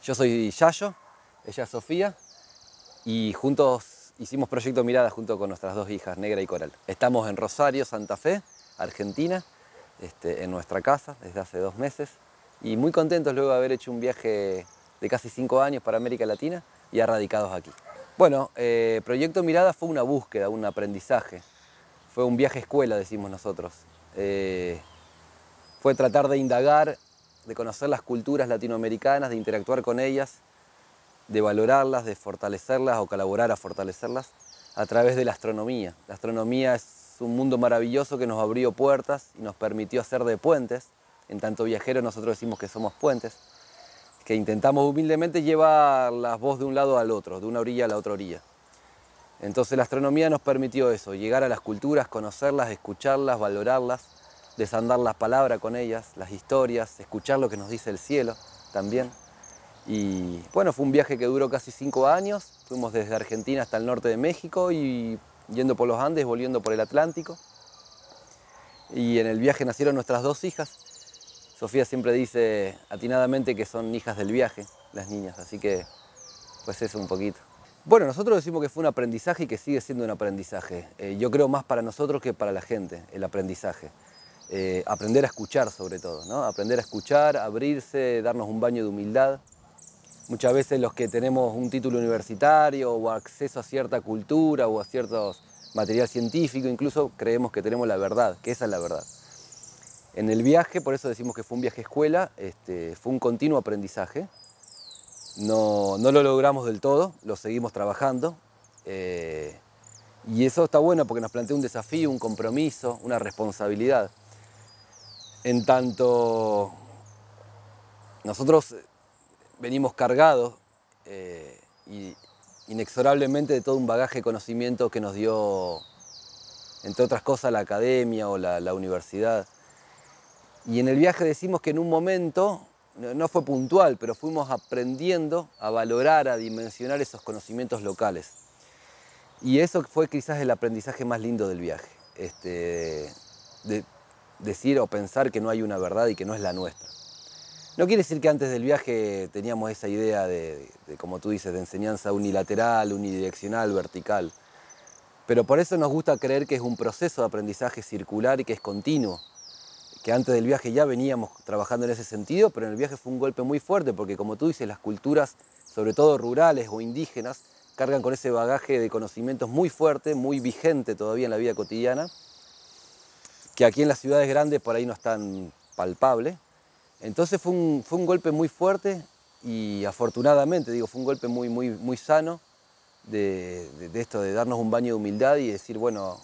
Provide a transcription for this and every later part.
Yo soy Yayo, ella es Sofía, y juntos hicimos Proyecto Mirada junto con nuestras dos hijas, Negra y Coral. Estamos en Rosario, Santa Fe, Argentina, en nuestra casa desde hace 2 meses, y muy contentos luego de haber hecho un viaje de casi 5 años para América Latina y ya radicados aquí. Bueno, Proyecto Mirada fue una búsqueda, un aprendizaje, fue un viaje escuela, decimos nosotros. Fue tratar de indagar, de conocer las culturas latinoamericanas, de interactuar con ellas, de valorarlas, de fortalecerlas o colaborar a fortalecerlas a través de la astronomía. La astronomía es un mundo maravilloso que nos abrió puertas y nos permitió hacer de puentes. En tanto viajeros nosotros decimos que somos puentes, que intentamos humildemente llevar la voz de un lado al otro, de una orilla a la otra orilla. Entonces la astronomía nos permitió eso, llegar a las culturas, conocerlas, escucharlas, valorarlas, desandar las palabras con ellas, las historias, escuchar lo que nos dice el cielo también. Y bueno, fue un viaje que duró casi 5 años, fuimos desde Argentina hasta el norte de México y yendo por los Andes, volviendo por el Atlántico. Y en el viaje nacieron nuestras 2 hijas. Sofía siempre dice atinadamente que son hijas del viaje, las niñas, así que pues eso un poquito. Bueno, nosotros decimos que fue un aprendizaje y que sigue siendo un aprendizaje. Yo creo más para nosotros que para la gente, el aprendizaje. Aprender a escuchar sobre todo, ¿no? Aprender a escuchar, abrirse, darnos un baño de humildad. Muchas veces los que tenemos un título universitario o acceso a cierta cultura o a cierto material científico, incluso creemos que tenemos la verdad, que esa es la verdad. En el viaje, por eso decimos que fue un viaje escuela, fue un continuo aprendizaje. No lo logramos del todo, lo seguimos trabajando. Y eso está bueno porque nos plantea un desafío, un compromiso, una responsabilidad. En tanto, nosotros venimos cargados inexorablemente de todo un bagaje de conocimiento que nos dio, entre otras cosas, la academia o la universidad. Y en el viaje decimos que en un momento, no fue puntual, pero fuimos aprendiendo a valorar, a dimensionar esos conocimientos locales. Y eso fue quizás el aprendizaje más lindo del viaje, de decir o pensar que no hay una verdad y que no es la nuestra. No quiere decir que antes del viaje teníamos esa idea de, como tú dices, de enseñanza unilateral, unidireccional, vertical. Pero por eso nos gusta creer que es un proceso de aprendizaje circular y que es continuo. Que antes del viaje ya veníamos trabajando en ese sentido, pero en el viaje fue un golpe muy fuerte porque, como tú dices, las culturas, sobre todo rurales o indígenas, cargan con ese bagaje de conocimientos muy fuerte, muy vigente todavía en la vida cotidiana, que aquí en las ciudades grandes por ahí no es tan palpable. Entonces fue un golpe muy fuerte y afortunadamente, digo, fue un golpe muy sano de esto, de darnos un baño de humildad y decir, bueno,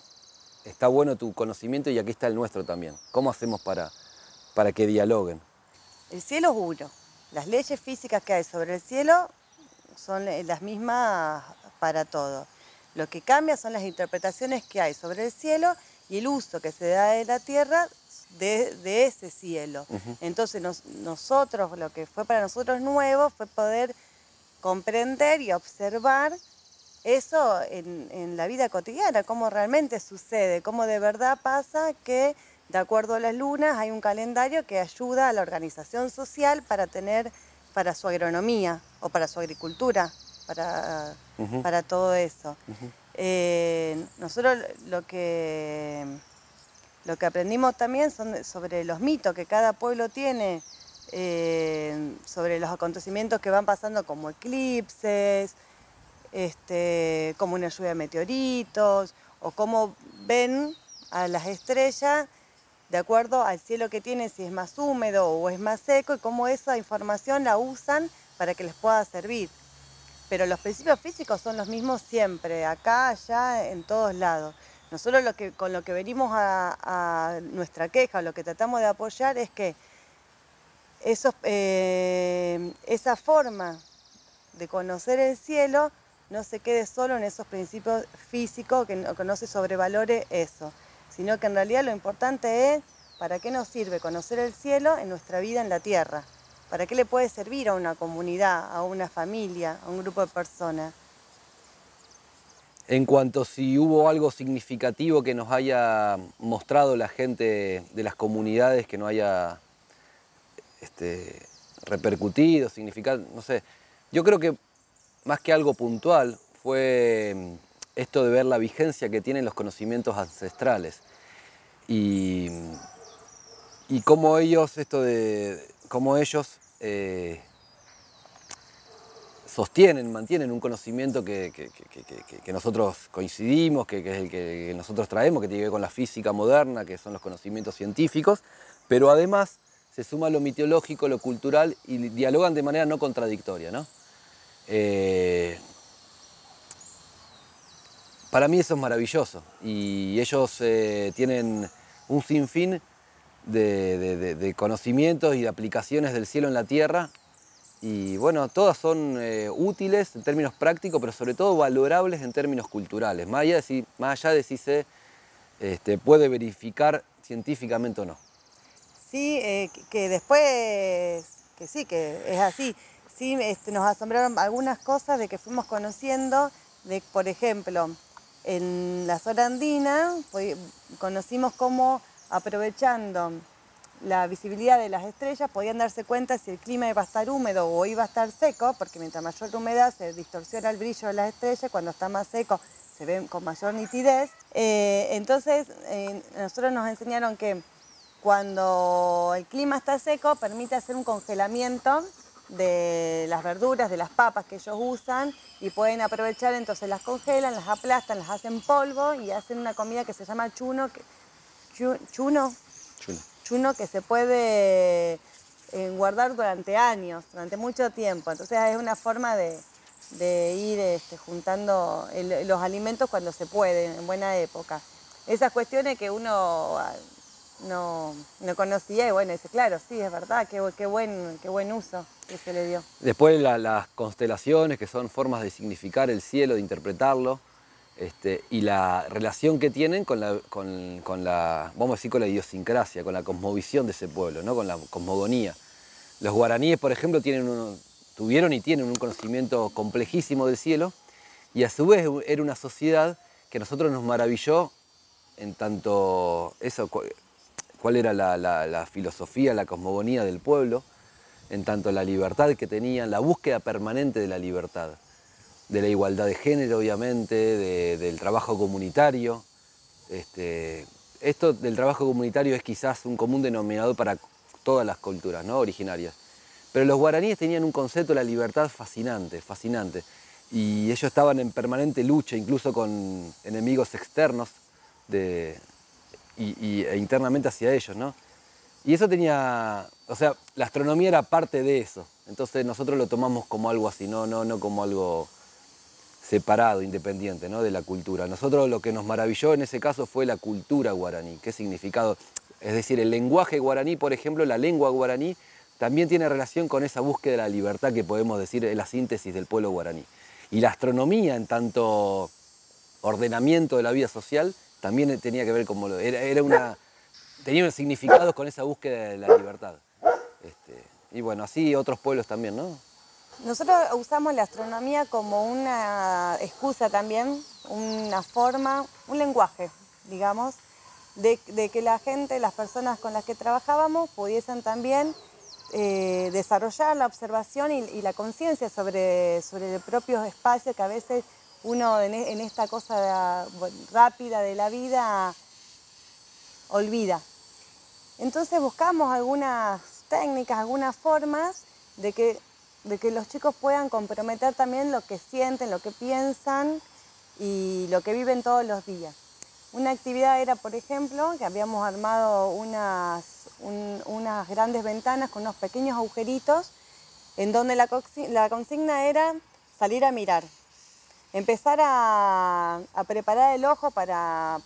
está bueno tu conocimiento y aquí está el nuestro también. ¿Cómo hacemos para que dialoguen? El cielo es uno. Las leyes físicas que hay sobre el cielo son las mismas para todo. Lo que cambia son las interpretaciones que hay sobre el cielo y el uso que se da de la tierra de ese cielo. Entonces nosotros, lo que fue para nosotros nuevo fue poder comprender y observar eso en la vida cotidiana, cómo realmente sucede, cómo de verdad pasa que de acuerdo a las lunas hay un calendario que ayuda a la organización social para su agronomía o para su agricultura, para todo eso. Nosotros lo que aprendimos también son sobre los mitos que cada pueblo tiene, sobre los acontecimientos que van pasando como eclipses, como una lluvia de meteoritos, o cómo ven a las estrellas de acuerdo al cielo que tienen, si es más húmedo o es más seco, y cómo esa información la usan para que les pueda servir. Pero los principios físicos son los mismos siempre, acá, allá, en todos lados. Nosotros con lo que venimos a nuestra queja, lo que tratamos de apoyar es que esa forma de conocer el cielo no se quede solo en esos principios físicos, que no se sobrevalore eso, sino que en realidad lo importante es para qué nos sirve conocer el cielo en nuestra vida en la tierra, para qué le puede servir a una comunidad, a una familia, a un grupo de personas. En cuanto si hubo algo significativo que nos haya mostrado la gente de las comunidades, que nos haya repercutido, significado, no sé. Yo creo que más que algo puntual fue esto de ver la vigencia que tienen los conocimientos ancestrales y, y cómo ellos, sostienen, mantienen un conocimiento que nosotros coincidimos, que es el que nosotros traemos, que tiene que ver con la física moderna, que son los conocimientos científicos, pero además se suma lo mitológico, lo cultural y dialogan de manera no contradictoria, ¿no? Para mí eso es maravilloso y ellos tienen un sinfín de conocimientos y de aplicaciones del cielo en la tierra y bueno, todas son útiles en términos prácticos, pero sobre todo valorables en términos culturales, más allá de si se puede verificar científicamente o no. Sí, que después, que sí, que es así. Sí, nos asombraron algunas cosas de que fuimos conociendo, por ejemplo, en la zona andina conocimos cómo aprovechando la visibilidad de las estrellas podían darse cuenta si el clima iba a estar húmedo o iba a estar seco, porque mientras mayor humedad se distorsiona el brillo de las estrellas, cuando está más seco se ven con mayor nitidez. Entonces, nosotros nos enseñaron que cuando el clima está seco permite hacer un congelamiento de las verduras, de las papas que ellos usan y pueden aprovechar, entonces las congelan, las aplastan, las hacen polvo y hacen una comida que se llama chuno, chuno que se puede guardar durante años, durante mucho tiempo. Entonces es una forma de ir juntando los alimentos cuando se puede, en buena época. Esas cuestiones que uno no conocía y bueno, dice, claro, sí, es verdad, qué buen uso que se le dio. Después las constelaciones, que son formas de significar el cielo, de interpretarlo, y la relación que tienen con la, vamos a decir, con la idiosincrasia, con la cosmovisión de ese pueblo, ¿no? Con la cosmogonía. Los guaraníes, por ejemplo, tuvieron y tienen un conocimiento complejísimo del cielo, y a su vez era una sociedad que a nosotros nos maravilló en tanto eso, cuál era la filosofía, la cosmogonía del pueblo, en tanto la libertad que tenían, la búsqueda permanente de la libertad, de la igualdad de género, obviamente, del trabajo comunitario. Esto del trabajo comunitario es quizás un común denominador para todas las culturas, ¿no?, originarias. Pero los guaraníes tenían un concepto de la libertad fascinante, fascinante. Y ellos estaban en permanente lucha, incluso con enemigos externos e internamente hacia ellos, ¿no? Y eso tenía, o sea, la astronomía era parte de eso. Entonces nosotros lo tomamos como algo así, no como algo separado, independiente, ¿no?, de la cultura. Nosotros lo que nos maravilló en ese caso fue la cultura guaraní, qué significado. Es decir, el lenguaje guaraní, por ejemplo, la lengua guaraní, también tiene relación con esa búsqueda de la libertad que podemos decir es la síntesis del pueblo guaraní. Y la astronomía, en tanto ordenamiento de la vida social, también tenía que ver como tenía significados con esa búsqueda de la libertad. Y bueno, así otros pueblos también, ¿no? Nosotros usamos la astronomía como una excusa también, una forma, un lenguaje, digamos, de que la gente, las personas con las que trabajábamos pudiesen también desarrollar la observación y la conciencia sobre el propio espacio que a veces uno en esta cosa rápida de la vida olvida. Entonces buscamos algunas técnicas, algunas formas de que los chicos puedan comprometer también lo que sienten, lo que piensan y lo que viven todos los días. Una actividad era, por ejemplo, que habíamos armado unas grandes ventanas con unos pequeños agujeritos en donde la consigna era salir a mirar. Empezar a preparar el ojo para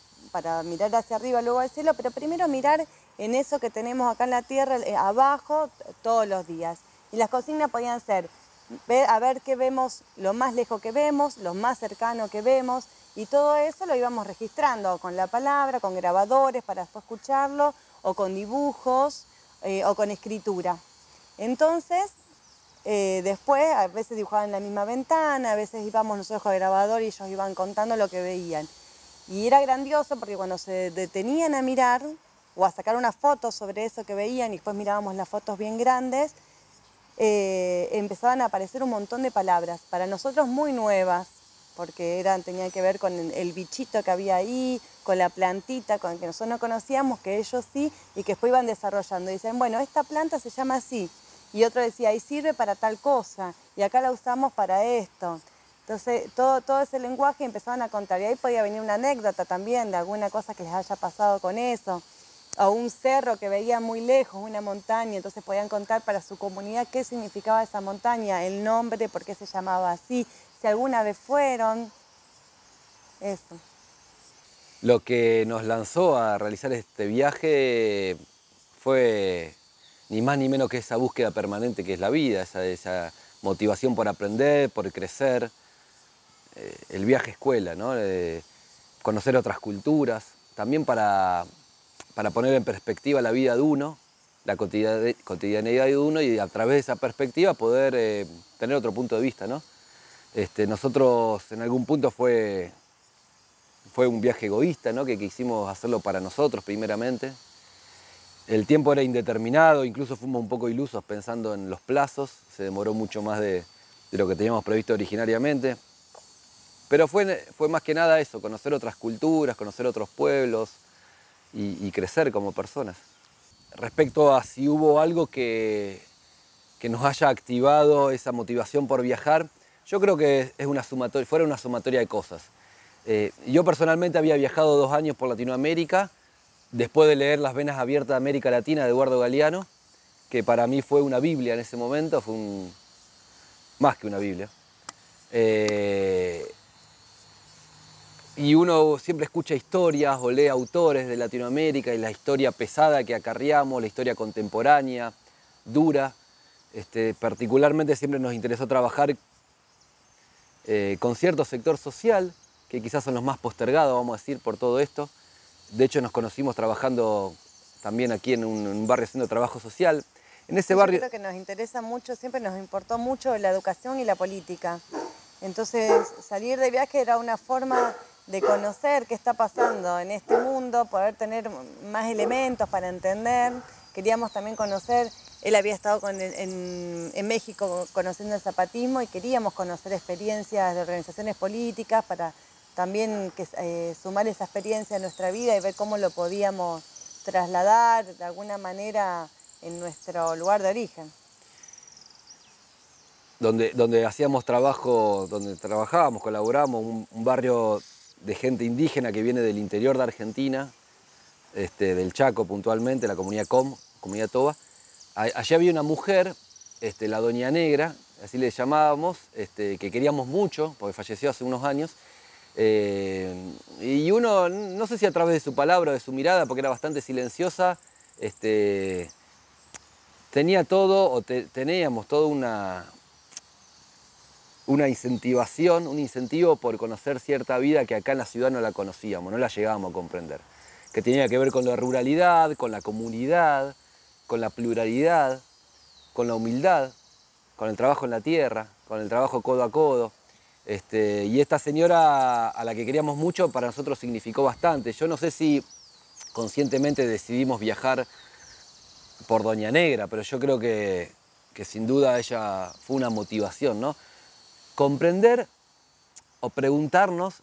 mirar hacia arriba, luego al cielo, pero primero mirar en eso que tenemos acá en la tierra, abajo, todos los días. Y las consignas podían ser a ver qué vemos, lo más lejos que vemos, lo más cercano que vemos, y todo eso lo íbamos registrando con la palabra, con grabadores para después escucharlo, o con dibujos, o con escritura. Entonces, después a veces dibujaban en la misma ventana, a veces íbamos nosotros con el grabador y ellos iban contando lo que veían. Y era grandioso porque cuando se detenían a mirar o a sacar una foto sobre eso que veían y después mirábamos las fotos bien grandes, empezaban a aparecer un montón de palabras, para nosotros muy nuevas, porque tenían que ver con el bichito que había ahí, con la plantita, con que nosotros no conocíamos, que ellos sí, y que después iban desarrollando. Dicen, bueno, esta planta se llama así, y otro decía, y sirve para tal cosa, y acá la usamos para esto. Entonces, todo ese lenguaje empezaban a contar, y ahí podía venir una anécdota también de alguna cosa que les haya pasado con eso, o un cerro que veían muy lejos, una montaña, entonces podían contar para su comunidad qué significaba esa montaña, el nombre, por qué se llamaba así, si alguna vez fueron, eso. Lo que nos lanzó a realizar este viaje fue ni más ni menos que esa búsqueda permanente que es la vida, esa motivación por aprender, por crecer, el viaje escuela, ¿no? Conocer otras culturas, también para poner en perspectiva la vida de uno, la cotidianeidad de uno y a través de esa perspectiva poder tener otro punto de vista, ¿no? Nosotros en algún punto fue un viaje egoísta, ¿no? Que quisimos hacerlo para nosotros primeramente. El tiempo era indeterminado, incluso fuimos un poco ilusos pensando en los plazos, se demoró mucho más de lo que teníamos previsto originariamente. Pero fue más que nada eso, conocer otras culturas, conocer otros pueblos y crecer como personas. Respecto a si hubo algo que nos haya activado esa motivación por viajar, yo creo que fuera una sumatoria de cosas. Yo personalmente había viajado 2 años por Latinoamérica, después de leer Las venas abiertas de América Latina de Eduardo Galeano, que para mí fue una Biblia en ese momento, más que una Biblia. Y uno siempre escucha historias o lee autores de Latinoamérica y la historia pesada que acarreamos, la historia contemporánea, dura. Particularmente siempre nos interesó trabajar con cierto sector social, que quizás son los más postergados, vamos a decir, por todo esto. De hecho, nos conocimos trabajando también aquí en un barrio haciendo trabajo social. En ese barrio... Yo creo que nos interesa mucho, siempre nos importó mucho la educación y la política. Entonces, salir de viaje era una forma de conocer qué está pasando en este mundo, poder tener más elementos para entender. Queríamos también conocer, él había estado en México conociendo el zapatismo y queríamos conocer experiencias de organizaciones políticas para también sumar esa experiencia a nuestra vida y ver cómo lo podíamos trasladar de alguna manera en nuestro lugar de origen. Donde hacíamos trabajo, donde trabajábamos, colaborábamos, un barrio de gente indígena que viene del interior de Argentina, del Chaco puntualmente, la comunidad comunidad Toba. Allí había una mujer, la Doña Negra, así le llamábamos, que queríamos mucho, porque falleció hace unos años. Y uno, no sé si a través de su palabra o de su mirada, porque era bastante silenciosa, tenía todo, o teníamos toda una incentivación, un incentivo por conocer cierta vida que acá en la ciudad no la conocíamos, no la llegábamos a comprender. Que tenía que ver con la ruralidad, con la comunidad, con la pluralidad, con la humildad, con el trabajo en la tierra, con el trabajo codo a codo. Y esta señora a la que queríamos mucho para nosotros significó bastante. Yo no sé si conscientemente decidimos viajar por Doña Negra, pero yo creo que sin duda ella fue una motivación, ¿no? Comprender o preguntarnos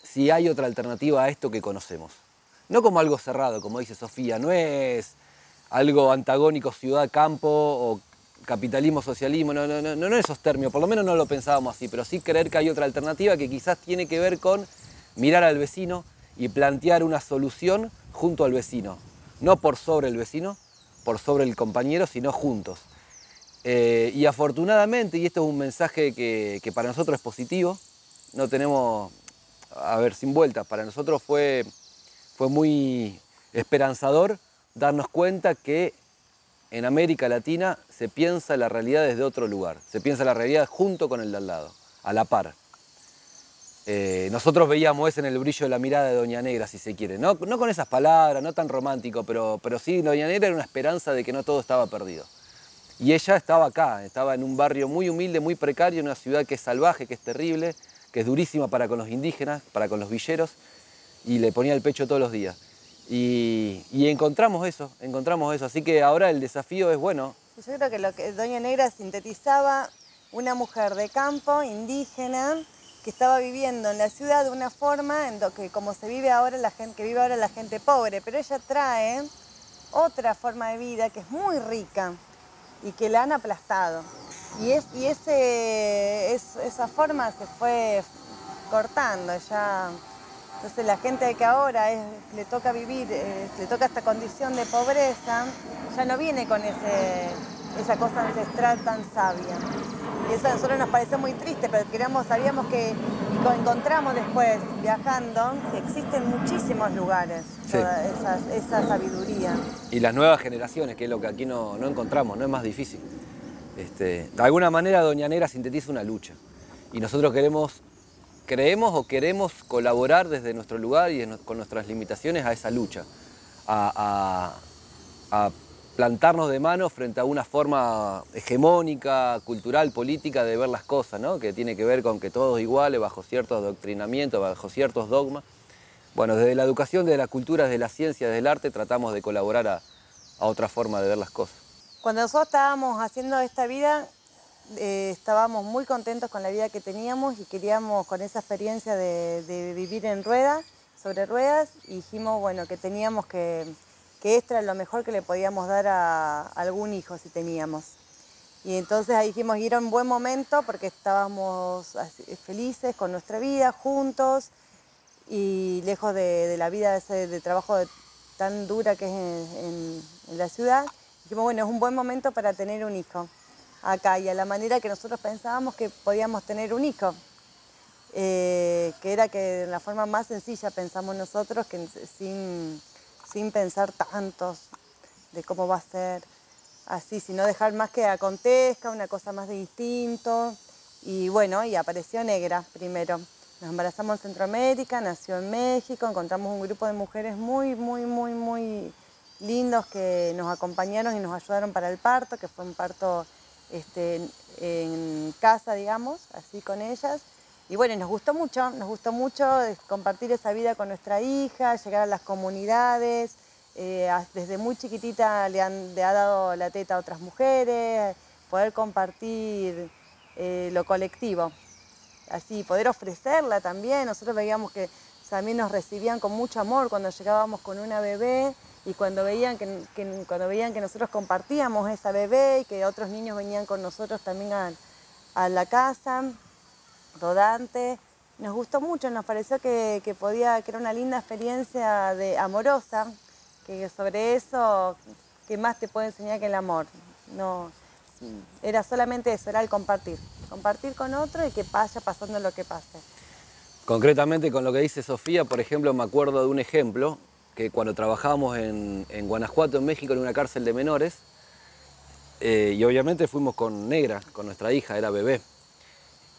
si hay otra alternativa a esto que conocemos. No como algo cerrado, como dice Sofía, no es algo antagónico ciudad-campo o capitalismo-socialismo, no esos términos, por lo menos no lo pensábamos así, pero sí creer que hay otra alternativa que quizás tiene que ver con mirar al vecino y plantear una solución junto al vecino, no por sobre el vecino, por sobre el compañero, sino juntos. Y afortunadamente, y esto es un mensaje que para nosotros es positivo, no tenemos, a ver, sin vueltas, para nosotros fue muy esperanzador darnos cuenta que en América Latina se piensa la realidad desde otro lugar, se piensa la realidad junto con el de al lado, a la par. Nosotros veíamos eso en el brillo de la mirada de Doña Negra, si se quiere, no con esas palabras, no tan romántico, pero sí, Doña Negra era una esperanza de que no todo estaba perdido. Y ella estaba acá, estaba en un barrio muy humilde, muy precario, en una ciudad que es salvaje, que es terrible, que es durísima para con los indígenas, para con los villeros, y le ponía el pecho todos los días. Y encontramos eso, así que ahora el desafío es, bueno, Yo creo que lo que Doña Negra sintetizaba una mujer de campo, indígena, que estaba viviendo en la ciudad de una forma en lo que como se vive ahora la gente, que vive ahora la gente pobre, pero ella trae otra forma de vida que es muy rica y que la han aplastado. Esa forma se fue cortando ya. Entonces la gente que ahora le toca vivir, le toca esta condición de pobreza, ya no viene con esa cosa ancestral tan sabia. Y eso a nosotros nos parece muy triste, pero sabíamos que, y lo encontramos después viajando, que existen muchísimos lugares, Sí. toda esa sabiduría. Y las nuevas generaciones, que es lo que aquí no encontramos, no es más difícil. De alguna manera Doña Negra sintetiza una lucha. Y nosotros creemos o queremos colaborar desde nuestro lugar y con nuestras limitaciones a esa lucha. A plantarnos de mano frente a una forma hegemónica, cultural, política de ver las cosas, ¿no? Que tiene que ver con que todos iguales, bajo ciertos adoctrinamientos, bajo ciertos dogmas. Bueno, desde la educación, desde la cultura, desde la ciencia, desde el arte, tratamos de colaborar a otra forma de ver las cosas. Cuando nosotros estábamos haciendo esta vida, estábamos muy contentos con la vida que teníamos y queríamos con esa experiencia de vivir en ruedas, sobre ruedas, y dijimos, bueno, que teníamos que esto era lo mejor que le podíamos dar a algún hijo si teníamos. Y entonces ahí dijimos, y era un buen momento porque estábamos felices con nuestra vida, juntos, y lejos de la vida de trabajo tan dura que es en la ciudad. Dijimos, bueno, es un buen momento para tener un hijo acá, y a la manera que nosotros pensábamos que podíamos tener un hijo. Que era que de la forma más sencilla pensamos nosotros, que sin pensar tantos de cómo va a ser, así, sino dejar más que acontezca, una cosa más de instinto. Y bueno, y apareció Negra primero. Nos embarazamos en Centroamérica, nació en México, encontramos un grupo de mujeres muy lindos que nos acompañaron y nos ayudaron para el parto, que fue un parto en casa, digamos, así con ellas. Y bueno, nos gustó mucho compartir esa vida con nuestra hija, llegar a las comunidades. Desde muy chiquitita le ha dado la teta a otras mujeres, poder compartir lo colectivo. Así, poder ofrecerla también. Nosotros veíamos que también nos recibían con mucho amor cuando llegábamos con una bebé, y cuando veían que nosotros compartíamos esa bebé y que otros niños venían con nosotros también a la casa rodante. Nos gustó mucho, nos pareció que era una linda experiencia amorosa, que sobre eso, ¿qué más te puede enseñar que el amor? No, era solamente eso, era el compartir con otro y que vaya pasando lo que pase. Concretamente con lo que dice Sofía, por ejemplo, me acuerdo de un ejemplo, que cuando trabajábamos en Guanajuato, en México, en una cárcel de menores, y obviamente fuimos con Negra, con nuestra hija, era bebé.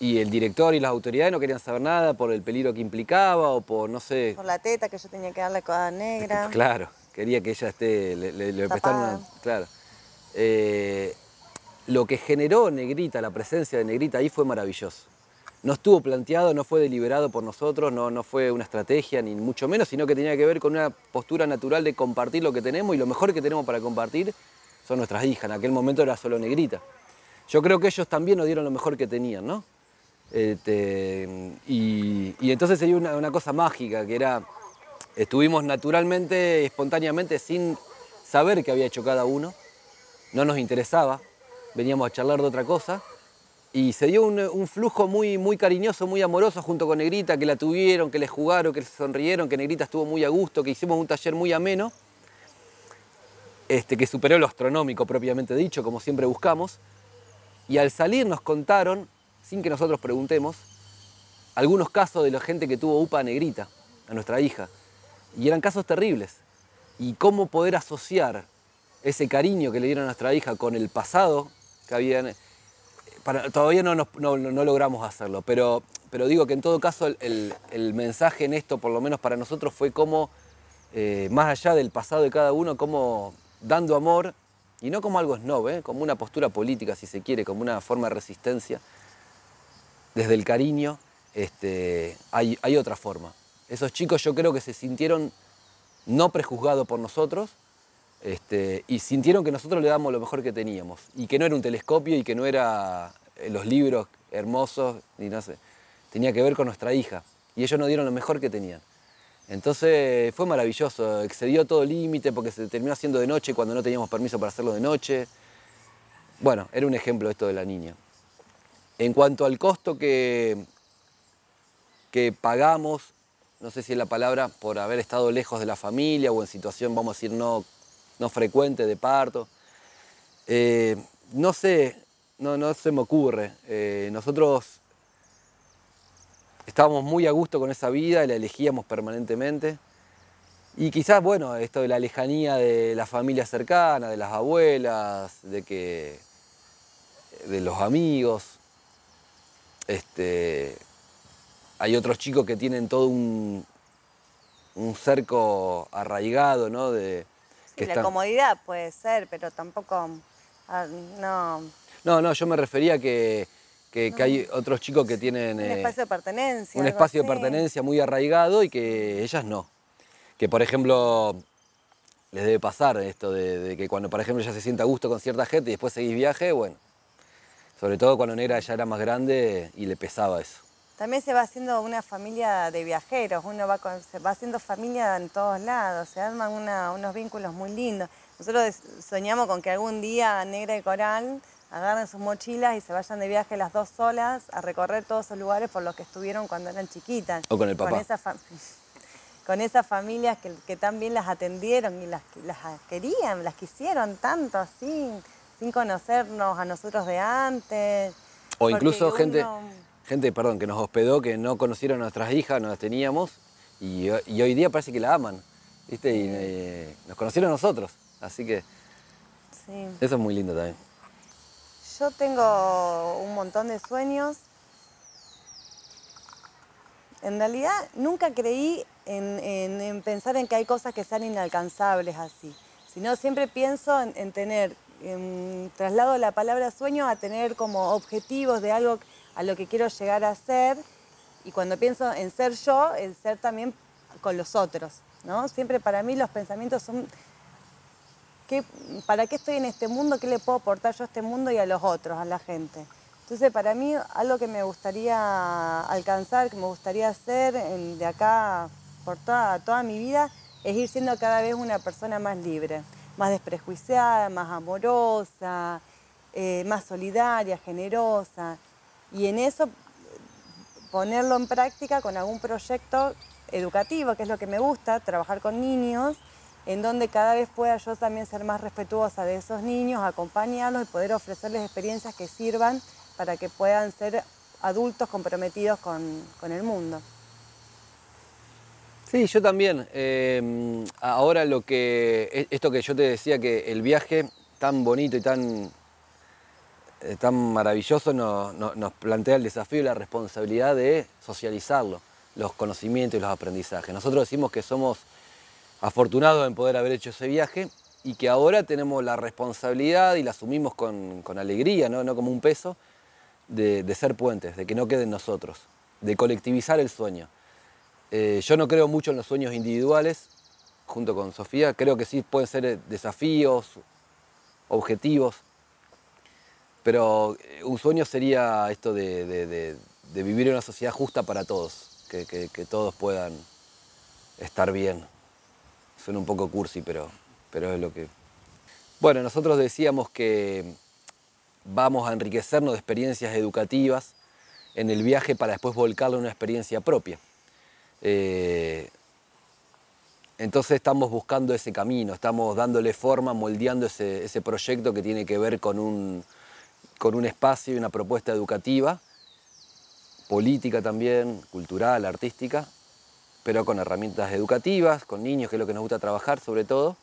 Y el director y las autoridades no querían saber nada por el peligro que implicaba o por, no sé... Por la teta que yo tenía que darle a Negra. Claro, quería que ella le prestaran una... Claro. Lo que generó Negrita, la presencia de Negrita ahí fue maravilloso. No estuvo planteado, no fue deliberado por nosotros, no fue una estrategia, ni mucho menos, sino que tenía que ver con una postura natural de compartir lo que tenemos, y lo mejor que tenemos para compartir son nuestras hijas. En aquel momento era solo Negrita. Yo creo que ellos también nos dieron lo mejor que tenían, ¿no? Y entonces sería una cosa mágica, que era, estuvimos naturalmente, espontáneamente, sin saber qué había hecho cada uno, no nos interesaba, veníamos a charlar de otra cosa, y se dio un flujo muy cariñoso, muy amoroso junto con Negrita, que la tuvieron, que les jugaron, que les sonrieron, que Negrita estuvo muy a gusto, que hicimos un taller muy ameno, que superó lo astronómico propiamente dicho, como siempre buscamos, y al salir nos contaron, sin que nosotros preguntemos, algunos casos de la gente que tuvo UPA a Negrita, a nuestra hija, y eran casos terribles. Y cómo poder asociar ese cariño que le dieron a nuestra hija con el pasado que habían... Todavía no logramos hacerlo, pero digo que en todo caso el mensaje en esto, por lo menos para nosotros, fue cómo, más allá del pasado de cada uno, cómo dando amor, y no como algo snob, como una postura política, si se quiere, como una forma de resistencia, desde el cariño, hay otra forma. Esos chicos yo creo que se sintieron no prejuzgados por nosotros, Y sintieron que nosotros le damos lo mejor que teníamos, y que no era un telescopio y que no era los libros hermosos, ni no sé, tenía que ver con nuestra hija, y ellos nos dieron lo mejor que tenían. Entonces fue maravilloso, excedió todo límite porque se terminó haciendo de noche cuando no teníamos permiso para hacerlo de noche. Bueno, era un ejemplo esto de la niña. En cuanto al costo que pagamos, no sé si es la palabra, por haber estado lejos de la familia o en situación, vamos a decir, no frecuente de parto, no sé, no se me ocurre. Nosotros estábamos muy a gusto con esa vida, la elegíamos permanentemente. Y quizás, bueno, esto de la lejanía de la familia cercana, de las abuelas, de los amigos. Hay otros chicos que tienen todo un cerco arraigado, ¿no? Sí, la comodidad puede ser, pero tampoco, no. No, yo me refería que hay otros chicos que tienen... Un espacio de pertenencia. Un espacio de pertenencia muy arraigado y que ellas no. Que, por ejemplo, les debe pasar esto de que cuando, por ejemplo, ella se sienta a gusto con cierta gente y después seguís viaje, bueno. Sobre todo cuando Negra ya era más grande y le pesaba eso. También se va haciendo una familia de viajeros, se va haciendo familia en todos lados, se arman unos vínculos muy lindos. Nosotros soñamos con que algún día Negra y Coral agarren sus mochilas y se vayan de viaje las dos solas a recorrer todos esos lugares por los que estuvieron cuando eran chiquitas. O con el papá. Con esas familias que tan bien las atendieron y las querían, las quisieron tanto así, sin conocernos a nosotros de antes. O incluso gente, perdón, que nos hospedó, que no conocieron a nuestras hijas, no las teníamos, y hoy día parece que la aman, ¿viste? Sí. Y nos conocieron a nosotros, así que sí. Eso es muy lindo también. Yo tengo un montón de sueños. En realidad nunca creí en pensar en que hay cosas que sean inalcanzables así, sino siempre pienso en tener, traslado la palabra sueño a tener como objetivos de algo a lo que quiero llegar a ser, y cuando pienso en ser yo, el ser también con los otros, ¿no? Siempre para mí los pensamientos son, ¿para qué estoy en este mundo? ¿Qué le puedo aportar yo a este mundo y a los otros, a la gente? Entonces, para mí, algo que me gustaría alcanzar, que me gustaría hacer de acá por toda mi vida, es ir siendo cada vez una persona más libre, más desprejuiciada, más amorosa, más solidaria, generosa. Y en eso ponerlo en práctica con algún proyecto educativo, que es lo que me gusta, trabajar con niños, en donde cada vez pueda yo también ser más respetuosa de esos niños, acompañarlos y poder ofrecerles experiencias que sirvan para que puedan ser adultos comprometidos con el mundo. Sí, yo también. Ahora esto que yo te decía, que el viaje tan bonito y tan maravilloso nos plantea el desafío y la responsabilidad de socializarlo, los conocimientos y los aprendizajes. Nosotros decimos que somos afortunados en poder haber hecho ese viaje y que ahora tenemos la responsabilidad, y la asumimos con alegría, no como un peso, de ser puentes, de que no queden nosotros, de colectivizar el sueño. Yo no creo mucho en los sueños individuales, junto con Sofía, creo que sí pueden ser desafíos, objetivos, pero un sueño sería esto de vivir en una sociedad justa para todos, que todos puedan estar bien. Suena un poco cursi, pero es lo que... Bueno, nosotros decíamos que vamos a enriquecernos de experiencias educativas en el viaje para después volcarlo en una experiencia propia. Entonces estamos buscando ese camino, estamos dándole forma, moldeando ese proyecto que tiene que ver con un espacio y una propuesta educativa, política también, cultural, artística, pero con herramientas educativas, con niños, que es lo que nos gusta trabajar sobre todo.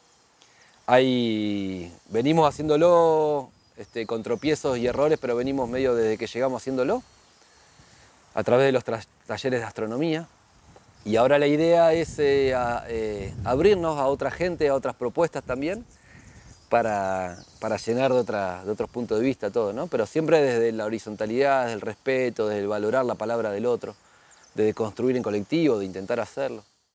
Venimos haciéndolo con tropiezos y errores, pero venimos medio desde que llegamos haciéndolo, a través de los talleres de astronomía. Y ahora la idea es abrirnos a otra gente, a otras propuestas también, para llenar de otros puntos de vista todo, ¿no? Pero siempre desde la horizontalidad, desde el respeto, desde el valorar la palabra del otro, de construir en colectivo, de intentar hacerlo.